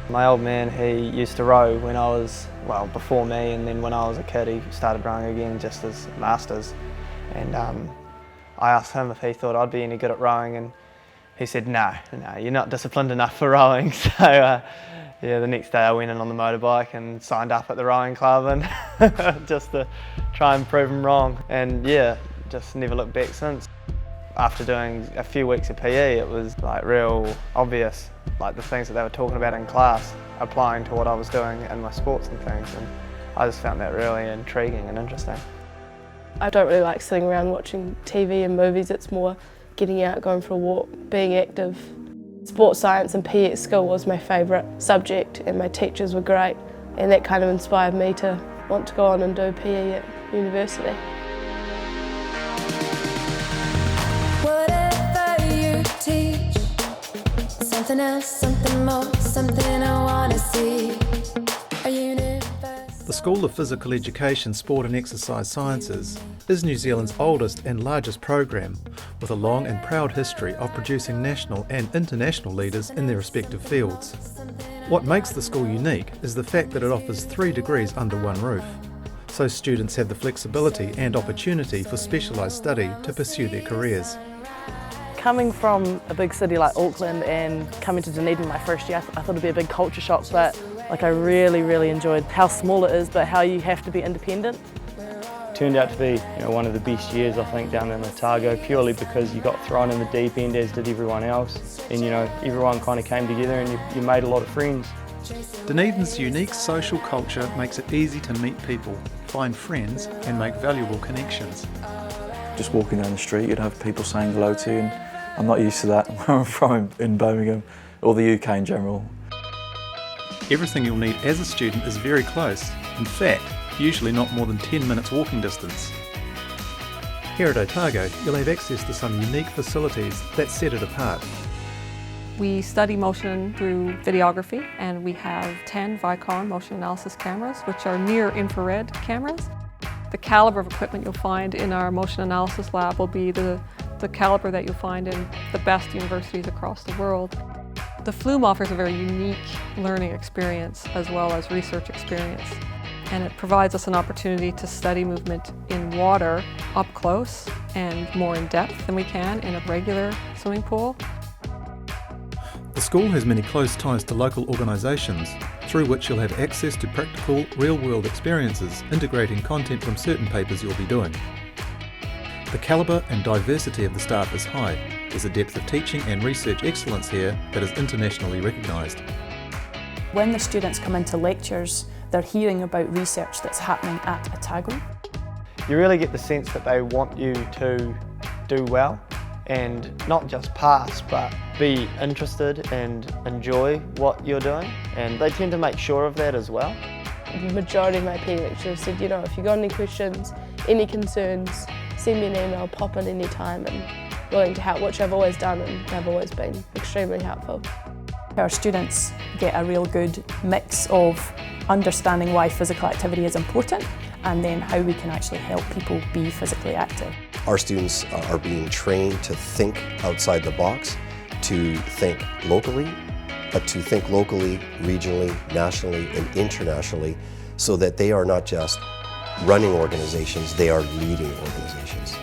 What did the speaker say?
My old man, he used to row when I was, well, before me, and then when I was a kid he started rowing again just as masters. And I asked him if he thought I'd be any good at rowing, and he said, no, you're not disciplined enough for rowing. So yeah, the next day I went in on the motorbike and signed up at the rowing club, and just to try and prove him wrong. And yeah, just never looked back since. After doing a few weeks of PE, it was like real obvious, like the things that they were talking about in class, applying to what I was doing in my sports and things, and I just found that really intriguing and interesting. I don't really like sitting around watching TV and movies, it's more getting out, going for a walk, being active. Sports science and PE at school was my favourite subject, and my teachers were great, and that kind of inspired me to want to go on and do PE at university. Whatever you teach, something else, something more, something I want to see. The School of Physical Education, Sport and Exercise Sciences is New Zealand's oldest and largest program, with a long and proud history of producing national and international leaders in their respective fields. What makes the school unique is the fact that it offers 3 degrees under one roof, so students have the flexibility and opportunity for specialised study to pursue their careers. Coming from a big city like Auckland and coming to Dunedin my first year, I thought it'd be a big culture shock, but I really enjoyed how small it is, but how you have to be independent. Turned out to be one of the best years I think down in Otago, purely because you got thrown in the deep end as did everyone else, and everyone kind of came together and you made a lot of friends. Dunedin's unique social culture makes it easy to meet people, find friends and make valuable connections. Just walking down the street you'd have people saying hello to you, and I'm not used to that where I'm from in Birmingham, or the UK in general. Everything you'll need as a student is very close, in fact, usually not more than 10 minutes walking distance. Here at Otago, you'll have access to some unique facilities that set it apart. We study motion through videography, and we have 10 Vicon motion analysis cameras, which are near-infrared cameras. The caliber of equipment you'll find in our motion analysis lab will be the caliber that you'll find in the best universities across the world. The Flume offers a very unique learning experience as well as research experience, and it provides us an opportunity to study movement in water up close and more in depth than we can in a regular swimming pool. The school has many close ties to local organisations, through which you'll have access to practical, real-world experiences integrating content from certain papers you'll be doing. The calibre and diversity of the staff is high. There's a depth of teaching and research excellence here that is internationally recognised. When the students come into lectures, they're hearing about research that's happening at Otago. You really get the sense that they want you to do well, and not just pass, but be interested and enjoy what you're doing, and they tend to make sure of that as well. The majority of my PE lecturers said, if you've got any questions, any concerns, send me an email, pop in any time, and willing to help, which I've always done, and they've always been extremely helpful. Our students get a real good mix of understanding why physical activity is important, and then how we can actually help people be physically active. Our students are being trained to think outside the box, to think locally, but to think locally, regionally, nationally, and internationally, so that they are not just running organizations, they are leading organizations.